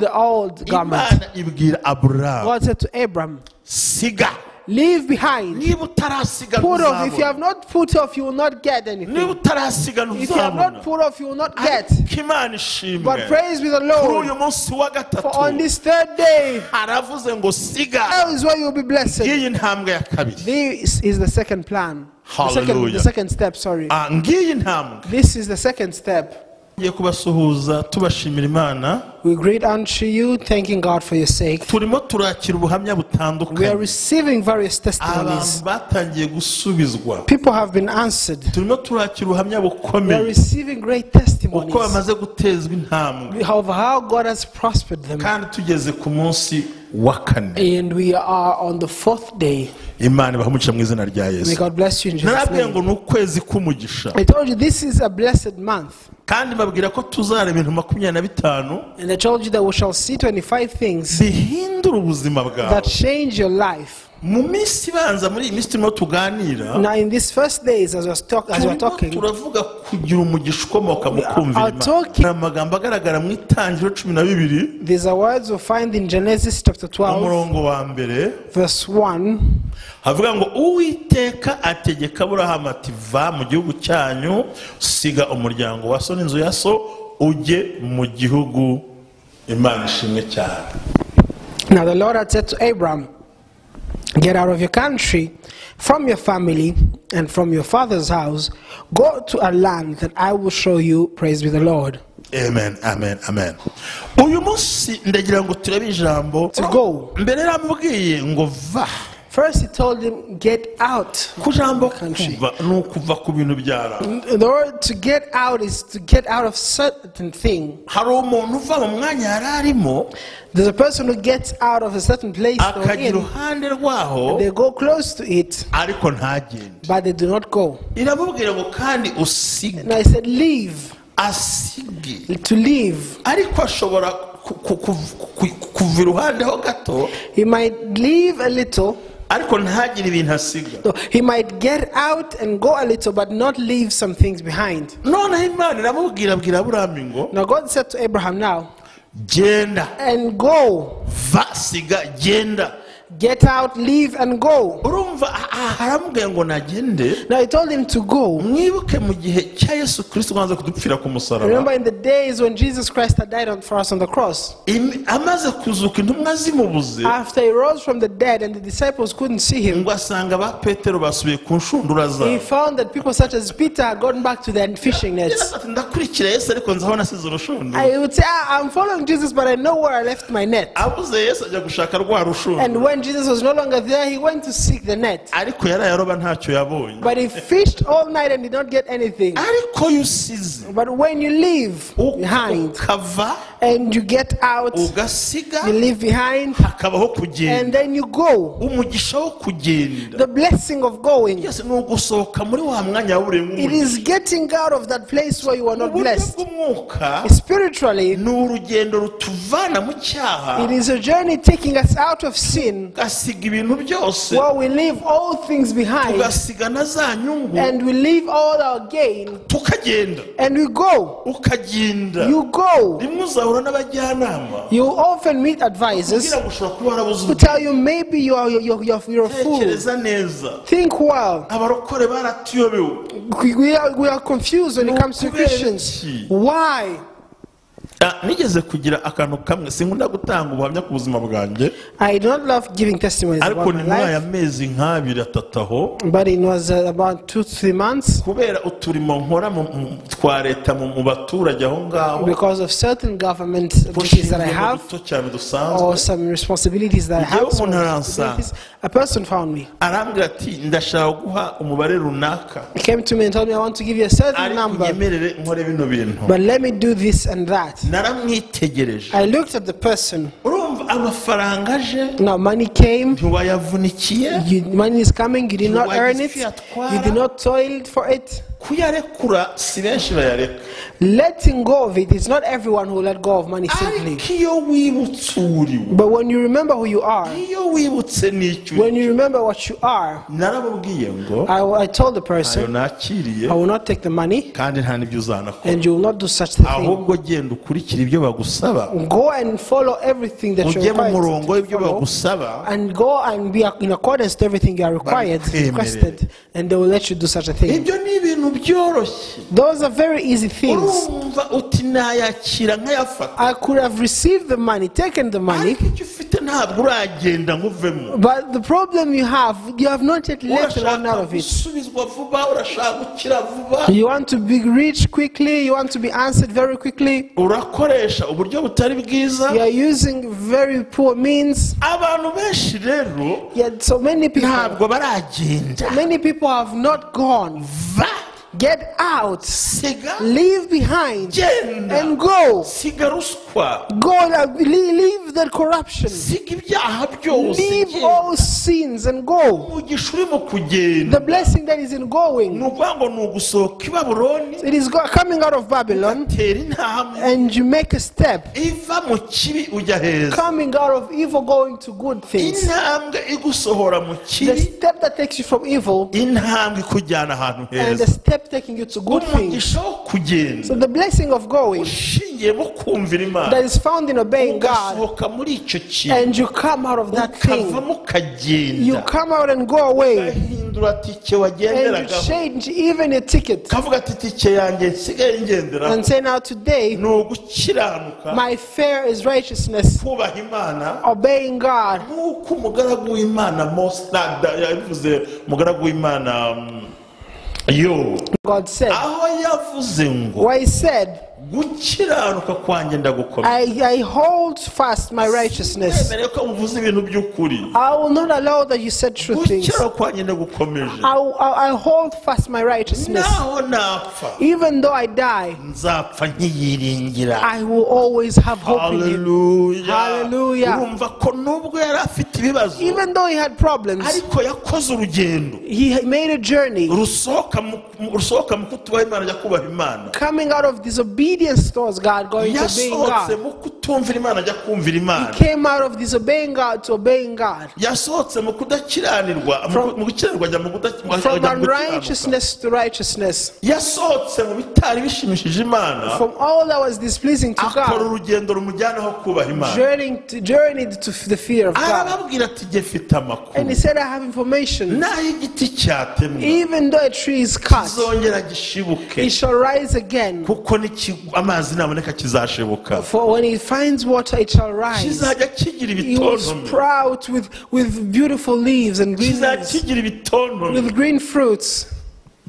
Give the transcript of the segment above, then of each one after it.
out the old garment. Imana ibwira Aburahamu, God said to Abram, siga, leave behind. niba utarasiga Put off. If you ntuzabona, have not put off, you will not get anything. niba utarasiga If you have not ntuzabona. put off, you will not get. Ariko Imana But ishimwe, praise be the kuri Lord. uyu munsi wa For on gatatu this third day, aravuze ngo siga, that is where you will be blessed. ngiyi ntambwe ya kabiri. This is the second plan. Hallelujah. The second step, sorry. Ngiyi ntambwe. This is the second step. Ngiye kubasuhuza tubashimira Imana. We greet unto you, thanking God for your sake. Turimo turakira ubuhamya We are butandukanye. receiving various Abantu testimonies. batangiye gusubizwa. People have been answered. Turimo turakira ubuhamya We are bukomeye receiving great uko testimonies bamaze gutezwa intambwe, of how God has prospered them. kandi tugeze ku munsi wa kane. And we are on the fourth day. Imana ibahe mu izina rya May Yesu. God bless you in Jesus' Narabwiye name. ngo ni ukwezi k'umugisha, I told you this is a blessed month. kandi mbabwira ko tuzareba ibintu 25 And I told you that we shall see 25 things bihindura ubuzima that bwawe. change your life. Mu minsi ibanza, muri iyi minsi turimo tuganira, Now, in these first days, as we're turimo talking, turavuga kugira umugisha ukomoka mu kumvira are Imana. talking- Hari amagambo agaragara mu Itangiriro 12 these are words we find in Genesis chapter 12, umurongo wa mbere, verse 1. havuga ngo Uwiteka ategeka Aburahamu ati, va mu gihugu cyanyu, siga umuryango wa so n'inzu ya so, ujye mu gihugu. Imana ishimwe cyane. Now, the Lord had said to Abram, get out of your country, from your family, and from your father's house. Go to a land that I will show you. Praise be the Lord. Amen, amen, amen. Uyu munsi ndagira ngo turebe ijambo. To go. Mbere yaramubwiye ngo va. First, he told him, get out. Ku jambo kuva ni ukuva ku bintu byara. The word to get out is to get out of certain thing. Hari umuntu uva mu mwanya yari arimo, There's a person who gets out of a certain place or akajya in, iruhande rwaho, they go close to it, ariko ntagende. but they do not go. Iramubwira ngo kandi usige, And I said, leave. asige. To leave. Ariko ashobora kuva iruhande ho gato, He might leave a little. ariko ntagire ibintu asiga. So he might get out and go a little, but not leave some things behind. Noneho Imana iramubwira Aburahamu ngo Now God said to Abraham, now, genda, and go. va, siga, genda. Get out, leave, and go. Urumva haramubwiye ngo nagende. Now he told him to go. Mwibuke mu gihe cya Yesu Kristo kwanza kudupfira ku musaraba, Remember in the days when Jesus Christ had died for us on the cross. amaze kuzuka intumwa zimubuze, After he rose from the dead and the disciples couldn't see him, ngo asanga ba Petero basubiye ku nshundura he zabo. found that people such as Peter had gone back to their fishing nets. Ati, ndakurikira Yesu ariko nzaho nasize urushundura. I would say, I'm following Jesus, but I know where I left my net. Abuze Yesu ajya gushaka rwa rushundura, And when Jesus was no longer there, he went to seek the net. ariko yarayaroba ntacyo yabonye. But he fished all night and did not get anything. Ariko yusize, But when you leave behind ukava, and you get out, ugasiga, you leave behind, hakabaho and kugenda. then you go. Umugisha wo kugenda, The blessing of going, yes, ni ugusohoka muri wa mwanya w'uburemwe. it is getting out of that place where you are not Uburyo blessed. bw'umwuka Spiritually, ni urugendo rutuvana mu cyaha, it is a journey taking us out of sin, ugasiga ibintu byose, where we leave all things behind ugasiga na za nyungu, and we leave all our gain tukagenda, and we go. ukagenda. You go. Rimwe uzahura n'abajyanama You often meet advisors kugira ngo ushobora kuba warabuze who tell you maybe you're a fool. tekereza neza. Think well. Abarokore baratuyobewe. We are confused when it comes to Christians. Why? Nigeze kugira akantu kamwe, sinkunda gutanga ubuhamya ku buzima bwanjye, I do not love giving testimonies ariko about ni my muri aya life, mezi nk'abiri atatu aho, but it was about 2-3 months kubera uturimo nkora twa leta mu baturage aho ngaho, because of certain government duties that I have duto cyane dusanzwe. or some responsibilities that I have. Njyewe umuntu aransanga, A person found me. arambwira ati ndashaka guha umubare runaka, He came to me and told me, I want to give you a certain ariko number, unyemerere nkore bino bintu. but let me do this and that. Naramwitegereje, I looked at the person. urumva amafaranga aje Now money came. ntiwayavunikiye, Money is coming. You did not earn it. You did not toil for it. kuyarekura si benshi bayareka. Letting go of it is not everyone who will let go of money simply. Ariko iyo wibutse uriwe, But when you remember who you are, iyo wibutse n'icyo, when you remember what you are, narababwiye ngo I told the ayo person, nakiriye I will not take the money, kandi nta n'ibyo uzanakora, and you will not do such a thing. ahubwo genda ukurikira ibyo bagusaba, Go and follow everything that you're ujye mu required murongo to w'ibyo follow, bagusaba, and go and be in accordance to everything you are requested, and they will let you do such a thing. ibyo ni ibintu byoroshye. Those are very easy things. Urumva uti nayakira nkayafata, I could have received the money, taken the money, ariko icyo ufite ntabwo uragenda nk'uvemo. but the problem you have not yet left the one out Urashaka of it. gusubizwa vuba, urashaka gukira vuba, You want to be rich quickly, you want to be answered very quickly. urakoresha uburyo butari bwiza. You are using very poor means. Abantu benshi rero Yet so many ntabwo baragenda. have not gone. Va, Get out, siga, leave behind, genda, and go. siga ruswa, Go, leave that corruption. siga ibyaha byose, Leave all sins and go. umugisha urimo kugenda. The blessing that is in Ni going, ukuvuga ngo ni ugusohoka i Babuloni, it is coming out of Babylon, tera intambwe and you make a step. iva mu kibi ujya heza, Coming out of evil, going to good things. intambwe igusohora mu The kibi, step that takes you from evil, intambwe ikujyana ahantu and the heza, step taking you to good things. umugisha wo kugenda So the blessing of going ushingiye mu kumvira Imana, that is found in obeying God, ugasohoka muri icyo kintu, and you come out of that thing. ukavamo ukagenda, You come out and go away, ugahindura tike and you wagenderagaho, change even your ticket, ukavuga ati tike yanjye nsigaye ngenderaho and say, now today ni ugukiranuka, my fare is righteousness, kubaha Imana, obeying God. nk'uko umugaragu w'Imana Mose yabivuze, umugaragu w'Imana yo, God said, aho yavuze ngo why he said, gukiranuka kwanjye ndagukomeza. I hold fast my righteousness. Ntemere ko muvuze ibintu by'ukuri, I will not allow that you said true things. gukiranuka kwanjye ndagukomeje, I hold fast my righteousness. naho napfa Even though I die, nzapfa nkiyiringira. I will always have hope in him. Hallelujah. Hallelujah. Urumva ko nubwo yari afite ibibazo, Even though he had problems, ariko yakoze urugendo he made a journey rusohoka mu kutubaha Imana, ajya kubaha Imana. coming out of disobedience towards God, going to obeying Yasohotse God. mu kutumvira Imana, ajya kumvira Imana. He came out of disobeying God to obeying God. Yasohotse mu kudakiranirwa, mu gukiranirwa ajya mu From gukiranuka. unrighteousness to righteousness. Yasohotse mu bitari bishimishije Imana, From all that was displeasing to akora God, urugendo rumujyana aho kubaha Imana. journeyed to the fear of God. Arababwira ati jye mfite And amakuru, he said, I have information. naho igiti cyatemwa Even though a tree is cut, kizongera gishibuke, it shall rise again. kuko amazi naboneka kizashibuka, For when it finds water, it shall rise. kizajya kigira It will ibitontome, sprout with beautiful leaves and green kizajya leaves, kigira ibitontome. with green fruits.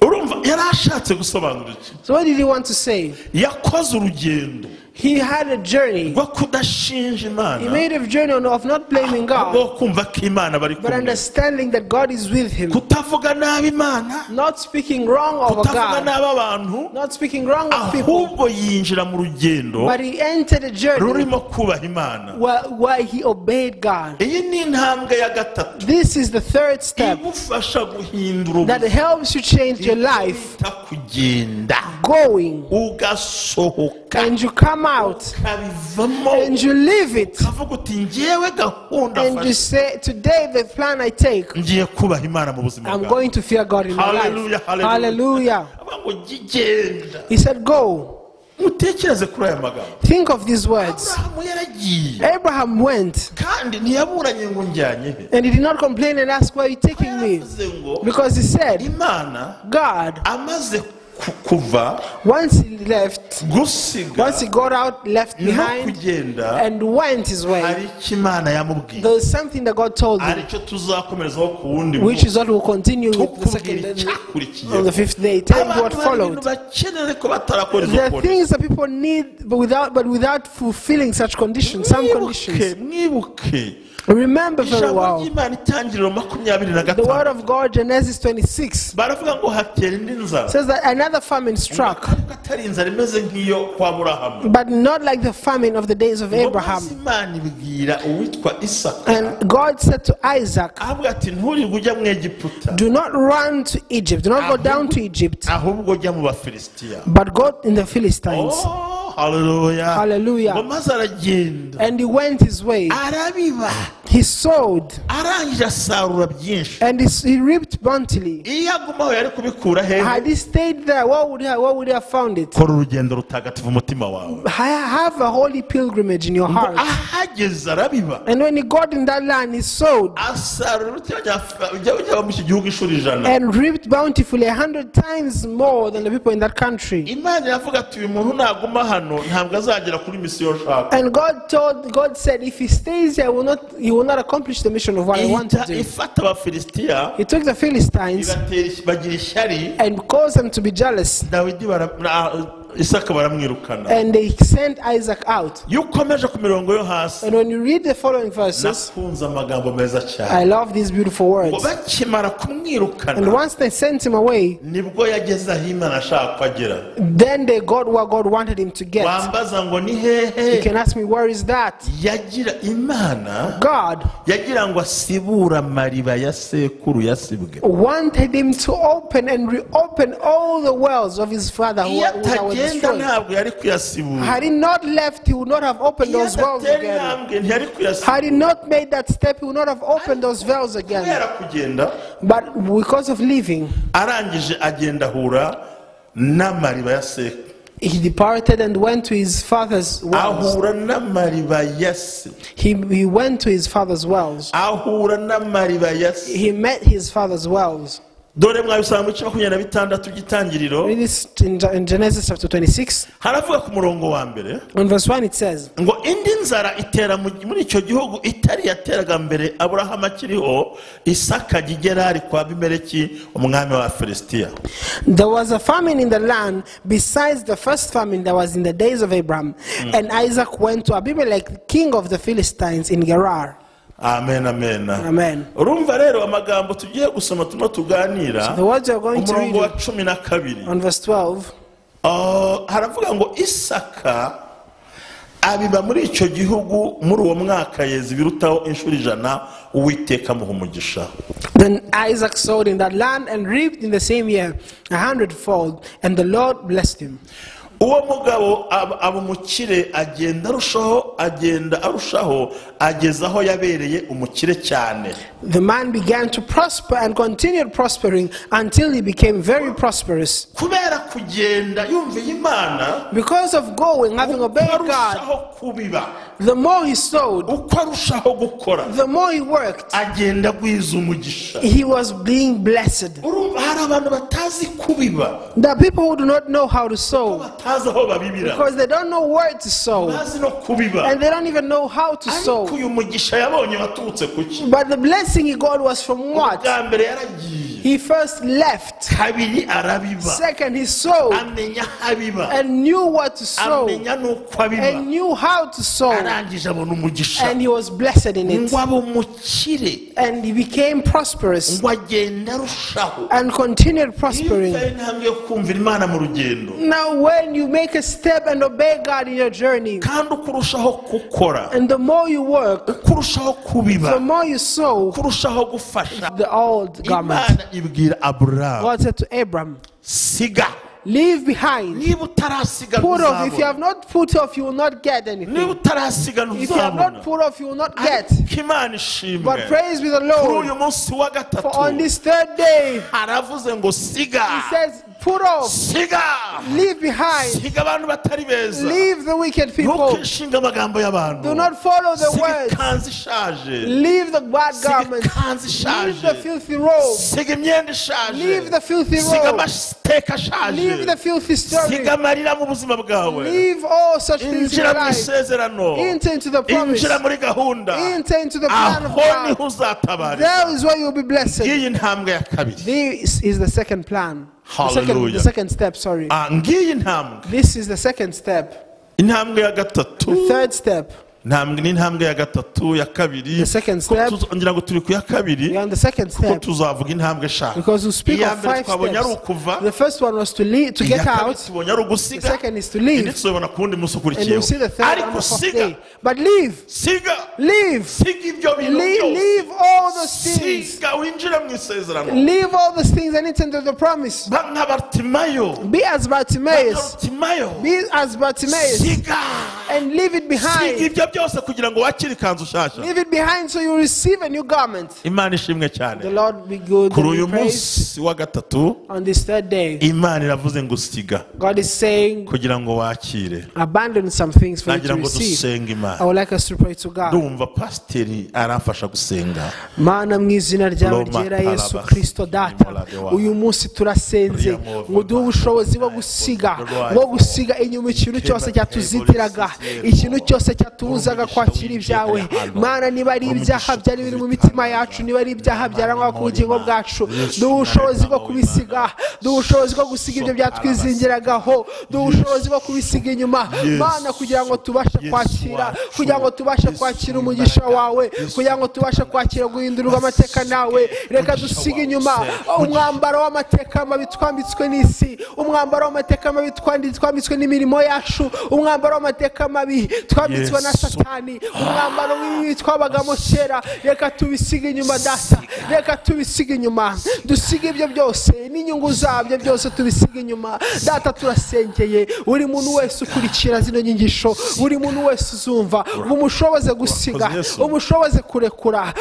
Urumva yari ashatse gusobanura iki? So what did he want to say? Yakoze urugendo He had a journey. rwo kudashinja He Imana, made a journey of not blaming God, rwo kumva ko Imana bari but kumwe, understanding that God is with him. kutavuga nabi Imana, Not speaking wrong over kutavuga God, nabi abantu, not speaking wrong of people, ahubwo yinjira mu rugendo but he entered a journey rurimo kubaha Imana. where he obeyed God. Iyi ni intambwe ya gatatu This is the third step igufasha guhindura that helps you change your life, ubuzima, kugenda going, ugasohoka and you come out, ukabivamo, and you live it, ukavuga uti ngewe gahunda and you mfashe, say, today the plan I take, ngiye kubaha Imana mu buzima I'm bwawe. going to fear God in my Hallelujah, life. hallelujah. Hallelujah. Avuga ngo genda. He said, go. Mutekereze kuri aya magambo. Think of these words. Aburahamu yaragiye Abraham went, kandi ntiyaburanye ngo njyanye he, and he did not complain and ask, where are you taking me? yaravuze ngo Because he said, Imana God, amaze kuva once he left, gusiga once he got out, left no behind, kugenda, and went his way, hari icyo Imana yamubwiye, there is something that God told him, aricyo tuzakomerezaho ku wundi which is what we'll continue with the tukubwira second on the icyakurikiyeho. fifth day. Tell you what Abantu followed. bakeneye ko batarakora izo There are polisi. things that people need, but without fulfilling such conditions, some conditions. Mwibuke Remember very ijambo well ry'Imana itangiriro 25 the word of God, Genesis 26, baravuga ngo hatera indi nzara says that another famine struck, ariko atari inzara imeze nk'iyo kwa Aburahamu but not like the famine of the days of ngo Abraham. maze Imana ibwira uwitwa Isaka And God said to Isaac, avuga ati nturirwe ujya mu Egiputa do not run to Egypt, do not go down to Egypt, ahubwo ujya mu Bafilisitiya. but go in the Philistines. Oh, hallelujah. Hallelujah. ngo maze aragenda And he went his way. arabiba He sowed arangije asarura byinshi. and he reaped bountifully. iyo agumaho yari kubikura hehe? Had he stayed there, what would he have found it? kora urugendo rutagatifu umutima wawe. Have a holy pilgrimage in your ngo heart. ahageze arabiba And when he got in that land, he sowed asarura ujya mu iki gihugu inshuro 100. and reaped bountifully 100 times more than the people in that country. Imana iravuga ati uyu muntu naguma hano ntabwo azagera kuri misiyo nshaka. And God said, if he stays here, he will not accomplish the mission of what I want to do. ifata Abafilisitiya He took the Philistines bagira ishyari. and caused them to be jealous. Dawidi Isaka baramwirukana. And they sent Isaac out. iyo ukomeje ku mirongo yo hasi And when you read the following verses, nakunze amagambo meza cyane. I love these beautiful ngo words. bakimara And kumwirukana once they sent him away, nibwo yageze aho Imana ashaka ko agera. then they got what God wanted him to get. wambaza ngo ni You hehe? can ask me, where is that? yagira Imana God yagira ngo asibure amariba ya sekuru yasibwe. wanted him to open and reopen all the wells of his father who iyo that were atagenda destroyed. ntabwo yari kuyasibura. Had he not left, he would not have opened iyo those wells adatera again. intambwe ntiyari Had he kuyasibura. not made that step, he would not have opened those wells again. kubera kugenda But because of leaving, arangije agenda ahura n'amariba ya sekuru. he departed and went to his father's wells. ahura n'amariba ya se. He went to his father's wells. ahura n'amariba ya se. He met his father's wells. dore mwabisanga mu gice 26 gitangiriro Read this in Genesis chapter 26. haravuga ku murongo wa mbere On verse 1 it says, ngo indi nzara itera muri icyo gihugu itari yateraga mbere Aburahamu akiriho Isaka Gerari kwa Abimeleki umwami wa Filisitiya. there was a famine in the land besides the first famine that was in the days of Abraham. And Isaac went to Abimelech, king of the Philistines, in Gerar. Amen, amen. Amen. urumva rero amagambo tugiye gusoma tuno tuganira The words you're going to umurongo wa read 12 on verse 12. haravuga ngo Isaka abiba muri icyo gihugu muri uwo mwaka yeza ibirutaho inshuro 100 Uwiteka amuha umugisha. Then Isaac sowed in that land and reaped in the same year 100-fold, and the Lord blessed him. uwo mugabo aba umukire agenda arushaho ageza aho yabereye umukire cyane. The man began to prosper and continued prospering until he became very prosperous. kubera kugenda yumviye Imana Because of going, having obeyed God, arushaho kubiba the more he sowed, uko arushaho gukora the more he worked, agenda agwiza umugisha. he was being blessed. urumva hari abantu batazi kubiba There are people who do not know how to sow batazi aho babibira because they don't know where to sow bazi no kubiba. and they don't even know how to ariko sow. uyu mugisha yabonye waturutse kuki? But the blessing he got was from what? bwa mbere yaragiye He first left. kabiri arabiba Second, he sowed amenya habiba and knew what to sow amenya nuko abiba and knew how to sow, arangije abona umugisha and he was blessed in it, ngo abe umukire and he became prosperous ngo agenda arushaho. and continued prospering. iyo intambwe yo kumvira Imana mu rugendo Now when you make a step and obey God in your journey, kandi ukurushaho gukora and the more you work, ukurushaho kubiba the more you sow, ukurushaho gufasha. the old garment. Imana ibwira Aburahamu God said to Abram, siga leave behind, niba utarasiga put off. If you ntuzabona. have not put off, you will not get niba anything. utarasiga If you have not ntuzabona. put off, you will not get. Ariko Imana ishimwe But praise be the kuri Lord, uyu munsi wa for on gatatu this third day, haravuze ngo siga he says, put off, siga leave behind, siga abantu batari beza. leave the wicked people, ntukishinga amagambo y'abantu. do not follow the siga words, ikanzu ishaje leave the bad siga garments, ikanzu leave the ishaje filthy robe, siga imyenda ishaje leave the filthy siga robe, amateka ashaje leave the filthy story, siga amarira mu buzima bwawe. leave all such things in injira your mu life, isezerano enter into the promise, injira muri gahunda enter into the plan of aho niho God. uzatabarira. There is where you'll be blessed. ngiyi ntambwe ya kabiri. This is the second plan. Hallelujah. The second step, sorry. ngiyi ntambwe. This is the second step. intambwe ya gatatu The third step. n'intambwe ya gatatu ya kabiri. The second step. Ngira ngo turi ku ya kabiri. We are on the second Kuko step. tuzavuga intambwe eshanu. Because we speak Iya of mbere 5 twabonye ari steps. ukuva. The first one was to leave, to get out. Tubonye ari The ugusiga. second is to leave. Indi tuzabona ku wundi munsi And you ukurikiyeho. see the third on Ariko the fourth siga. day. But leave. Siga. Leave. Siga ibyo bintu Leave, byose. leave all those things. Siga winjire mu isezerano. Leave all those things and enter into the promise. Nka Bartimayo. Be as Bartimaeus. Bartimayo. Be as Bartimaeus. Siga. And leave it Siga behind. ibyo byose kugira ngo wakire ikanzu nshyashya. Leave it behind so you receive a new garment. Imana ishimwe cyane. The Lord be good Kuri and uyu be praised. munsi wa gatatu On this third day, Imana iravuze ngo siga God is saying, kugira ngo wakire. abandon some things for you Nagira to ngo receive. dusenge I Imana. would like us to pray to God. Ndumva pasiteri aramfasha gusenga. Mana mu izina ryawe ryera Yesu Kristo data, uyu munsi turasenze ngo duhe ubushobozi bwo gusiga inyuma ikintu cyose cyatuzitiraga, ikintu cyose cyatubuzaga kwakira ibyawe. Mana, niba ari ibyaha byari biri mu mitima yacu, niba ari ibyaha byarangwa ku bugingo bwacu, duhe ubushobozi bwo kubisiga, duhe ubushobozi bwo gusiga ibyo byatwizingiragaho, duhe ubushobozi bwo kubisiga inyuma Mana, kugira ngo tubashe kwakira, kugira ngo tubashe kwakira umugisha wawe, kugira ngo tubashe kwakira guhindurwa amateka nawe. Reka dusige inyuma umwambaro w'amateka mabi twambitswe n'isi, umwambaro w'amateka mabi twambitswe n'imirimo yacu, umwambaro w'amateka mabi twambitswe na Satani, umwambaro w'ibi twabagamo kera. Reka tubisige inyuma data, reka tubisige inyuma, dusige ibyo byose n'inyungu zabyo byose tubisige inyuma data. Turasengeye buri muntu wese ukurikira zino nyigisho, buri muntu wese uzumva, umushoboze gusiga, umushoboze kurekura,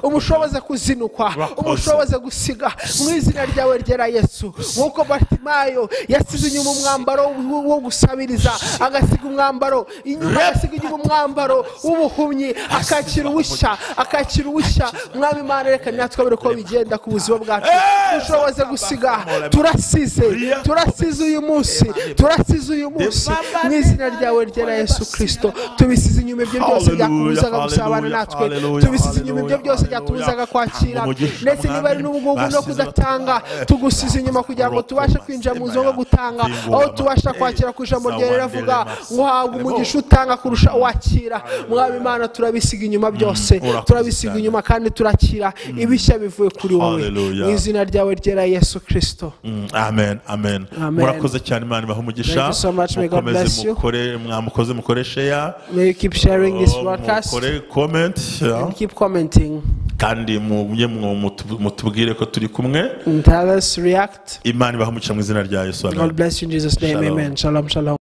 umushoboze kuzinukwa, umushoboze gusiga mu izina ryawe ryera Yesu. Nk'uko Bartimayo yasize inyuma umwambaro wo gusabiriza, agasiga umwambaro inyuma, agasiga inyuma umwambaro w'ubuhumyi, akakira ubushya. Mwami Imana, reka natwe buri ko bigenda ku buzima bwacu, dushoboze gusiga. Turasize uyu munsi mu izina ryawe ryera Yesu Kristo. Tubisize inyuma ibyo byose byakubuzaga gusabana natwe, tubisize inyuma ibyo byose byatubuzaga kwakira, ndetse niba ari n'ubugugu no kudatanga, tugusize inyuma kugira ngo tubashe kwinjira mu buzima bwo gutanga, aho tubasha kwakira ku ijambo ryawe riravuga ngo uhabwa umugisha utanga kurusha uwakira. Mwami Imana, turabisiga inyuma byose, turabisiga inyuma kandi turakira ibishya bivuye kuri wowe mu izina ryawe ryera Yesu Kristo. Amen. Murakoze cyane, Imana ibahe umugisha. Mwamukoze mukore share, may you keep sharing this broadcast, mukore comment and keep commenting, kandi mutubwire ko turi kumwe. tell us, react. Imana ibahe umugisha mu izina rya Yesu. God bless you in Jesus' name. Amen. Shalom.